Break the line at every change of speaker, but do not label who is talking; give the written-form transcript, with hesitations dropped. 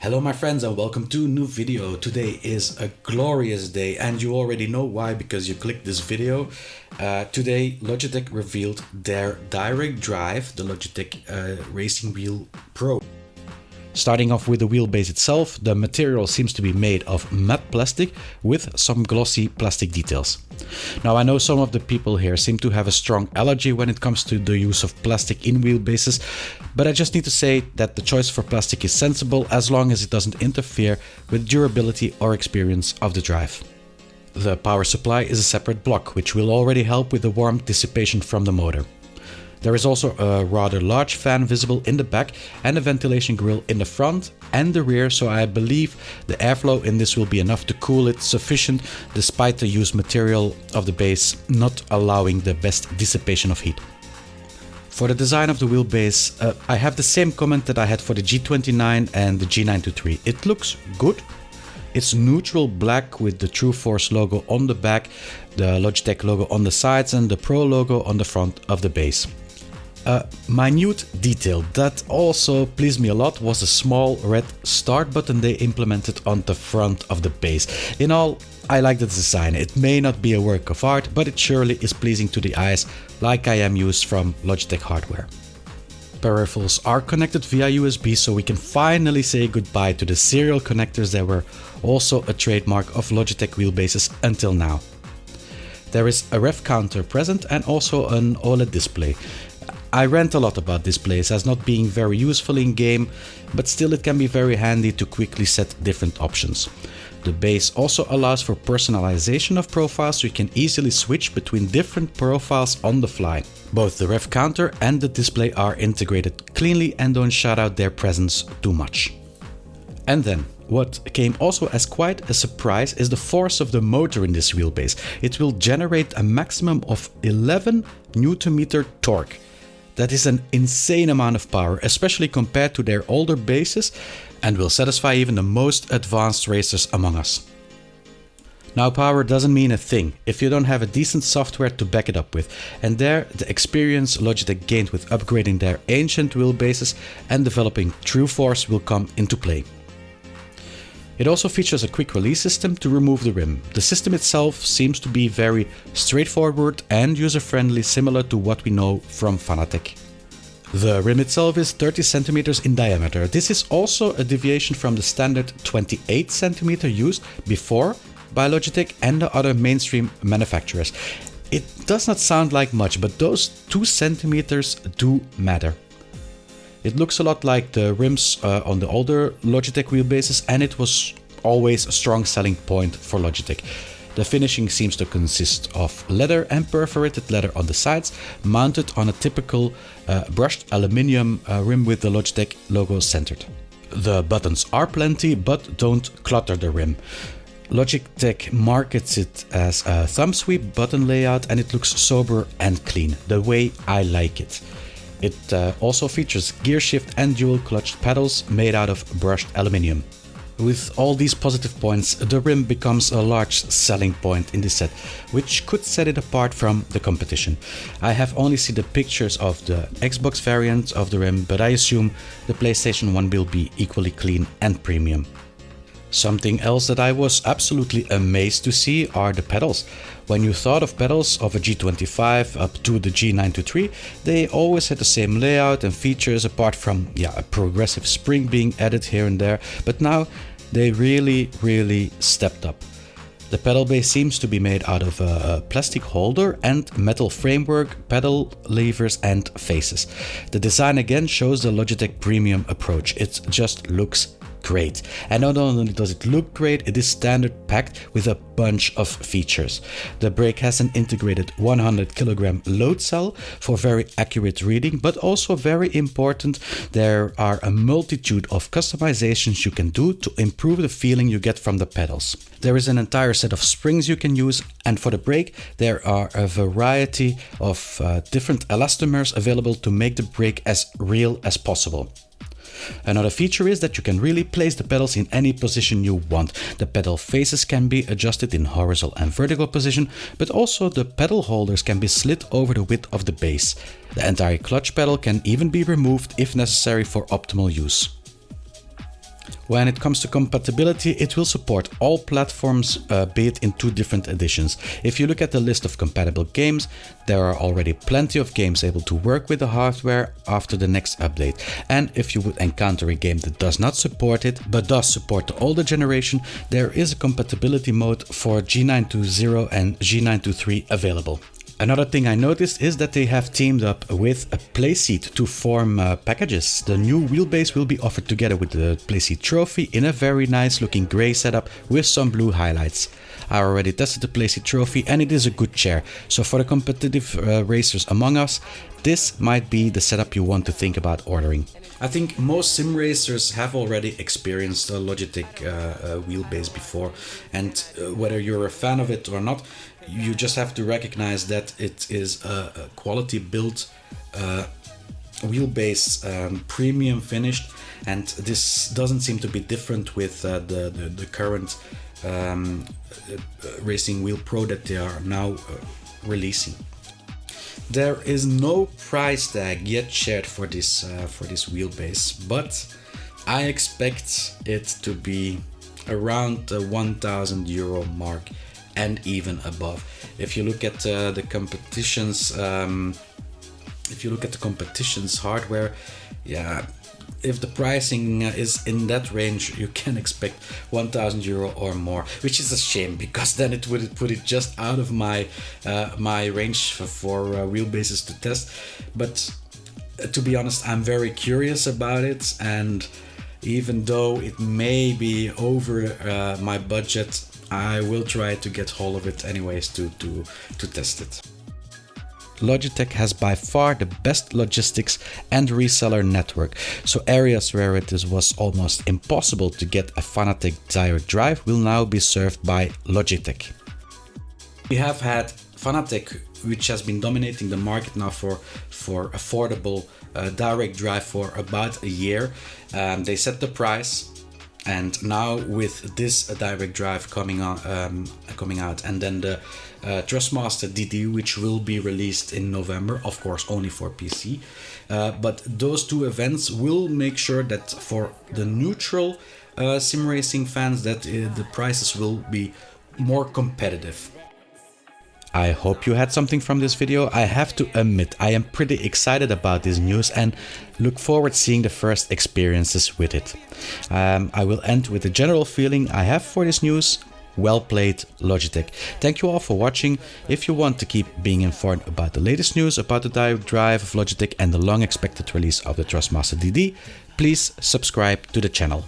Hello my friends and welcome to a new video. Today is a glorious day and you already know why because you clicked this video. Today Logitech revealed their direct drive, the Logitech Racing Wheel Pro. Starting off with the wheelbase itself, the material seems to be made of matte plastic with some glossy plastic details. Now I know some of the people here seem to have a strong allergy when it comes to the use of plastic in wheelbases, but I just need to say that the choice for plastic is sensible as long as it doesn't interfere with durability or experience of the drive. The power supply is a separate block, which will already help with the warmth dissipation from the motor. There is also a rather large fan visible in the back and a ventilation grill in the front and the rear, so I believe the airflow in this will be enough to cool it sufficient despite the used material of the base not allowing the best dissipation of heat. For the design of the wheelbase, I have the same comment that I had for the G29 and the G923. It looks good. It's neutral black with the True Force logo on the back, the Logitech logo on the sides and the Pro logo on the front of the base. Minute detail that also pleased me a lot was a small red start button they implemented on the front of the base. In all, I like the design. It may not be a work of art, but it surely is pleasing to the eyes, like I am used from Logitech hardware. Peripherals are connected via USB, so we can finally say goodbye to the serial connectors that were also a trademark of Logitech wheelbases until now. There is a ref counter present and also an OLED display. I rant a lot about displays as not being very useful in game, but still it can be very handy to quickly set different options. The base also allows for personalization of profiles, so you can easily switch between different profiles on the fly. Both the ref counter and the display are integrated cleanly and don't shut out their presence too much. And then, what came also as quite a surprise is the force of the motor in this wheelbase. It will generate a maximum of 11 Nm torque. That is an insane amount of power, especially compared to their older bases, and will satisfy even the most advanced racers among us. Now, power doesn't mean a thing if you don't have a decent software to back it up with, and there the experience Logitech gained with upgrading their ancient wheelbases and developing True Force will come into play. It also features a quick release system to remove the rim. The system itself seems to be very straightforward and user-friendly, similar to what we know from Fanatec. The rim itself is 30 cm in diameter. This is also a deviation from the standard 28 cm used before by Logitech and the other mainstream manufacturers. It does not sound like much, but those 2 cm do matter. It looks a lot like the rims on the older Logitech wheelbases, and it was always a strong selling point for Logitech. The finishing seems to consist of leather and perforated leather on the sides, mounted on a typical brushed aluminium rim with the Logitech logo centered. The buttons are plenty, but don't clutter the rim. Logitech markets it as a thumb sweep button layout, and it looks sober and clean, the way I like it. It also features gear shift and dual clutch pedals made out of brushed aluminium. With all these positive points, the rim becomes a large selling point in this set, which could set it apart from the competition. I have only seen the pictures of the Xbox variant of the rim, but I assume the PlayStation 1 will be equally clean and premium. Something else that I was absolutely amazed to see are the pedals. When you thought of pedals of a G25 up to the G923, they always had the same layout and features apart from a progressive spring being added here and there, but now they really stepped up. The pedal base seems to be made out of a plastic holder and metal framework, pedal levers and faces. The design again shows the Logitech premium approach. It just looks great. And not only does it look great, it is standard packed with a bunch of features. The brake has an integrated 100 kg load cell for very accurate reading, but also very important, there are a multitude of customizations you can do to improve the feeling you get from the pedals. There is an entire set of springs you can use, and for the brake there are a variety of different elastomers available to make the brake as real as possible. Another feature is that you can really place the pedals in any position you want. The pedal faces can be adjusted in horizontal and vertical position, but also the pedal holders can be slid over the width of the base. The entire clutch pedal can even be removed if necessary for optimal use. When it comes to compatibility, it will support all platforms, be it in 2 different editions. If you look at the list of compatible games, there are already plenty of games able to work with the hardware after the next update. And if you would encounter a game that does not support it, but does support the older generation, there is a compatibility mode for G920 and G923 available. Another thing I noticed is that they have teamed up with a Playseat to form packages. The new wheelbase will be offered together with the Playseat Trophy in a very nice looking grey setup with some blue highlights. I already tested the Playseat Trophy and it is a good chair, so for the competitive racers among us, this might be the setup you want to think about ordering. I think most sim racers have already experienced a Logitech wheelbase before, and whether you're a fan of it or not, you just have to recognize that it is a quality built wheelbase, premium finished, and this doesn't seem to be different with the current Racing Wheel Pro that they are now releasing. There is no price tag yet shared for this wheelbase, but I expect it to be around the €1,000 mark and even above. If you look at the competition's hardware, yeah, if the pricing is in that range, you can expect €1,000 or more, which is a shame because then it would put it just out of my my range for wheelbases to test. But to be honest, I'm very curious about it, and even though it may be over my budget, I will try to get hold of it anyways to test it. Logitech has by far the best logistics and reseller network, so areas where it was almost impossible to get a Fanatec direct drive will now be served by Logitech. We have had Fanatec, which has been dominating the market now for affordable direct drive for about a year. They set the price, and now with this direct drive coming out, and then the Trustmaster DD, which will be released in November, of course only for PC, but those 2 events will make sure that for the neutral sim racing fans that the prices will be more competitive. I hope you had something from this video. I have to admit, I am pretty excited about this news and look forward seeing the first experiences with it. I will end with the general feeling I have for this news. Well played, Logitech. Thank you all for watching. If you want to keep being informed about the latest news about the direct drive of Logitech and the long expected release of the Trustmaster DD, please subscribe to the channel.